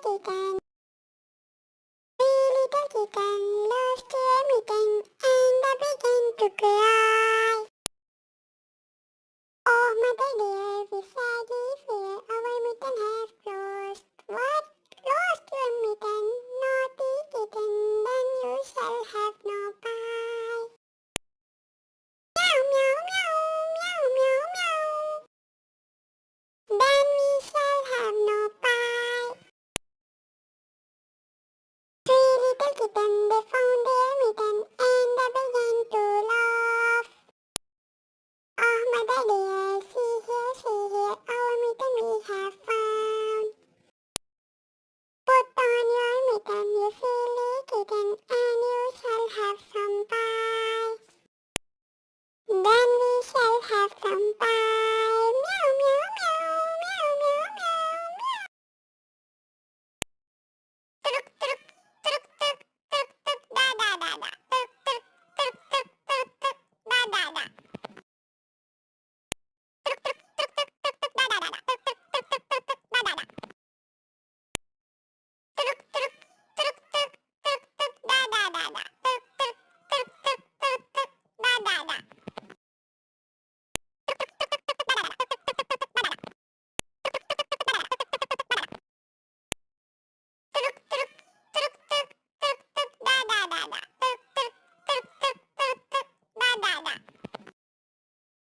kitten. Three little kitten loves to everything, and they begin to cry. Oh, mother dear, we sadly fear our mitten has closed. What? Lost your mitten, naughty kitten, then you shall have no pie. Meow, meow, meow, meow, meow, meow. Then we shall have no pie. Three little kittens, they found their mitten, and they began to laugh. Oh, mother dear, see here, our mitten we have found. Put on your mitten, you see.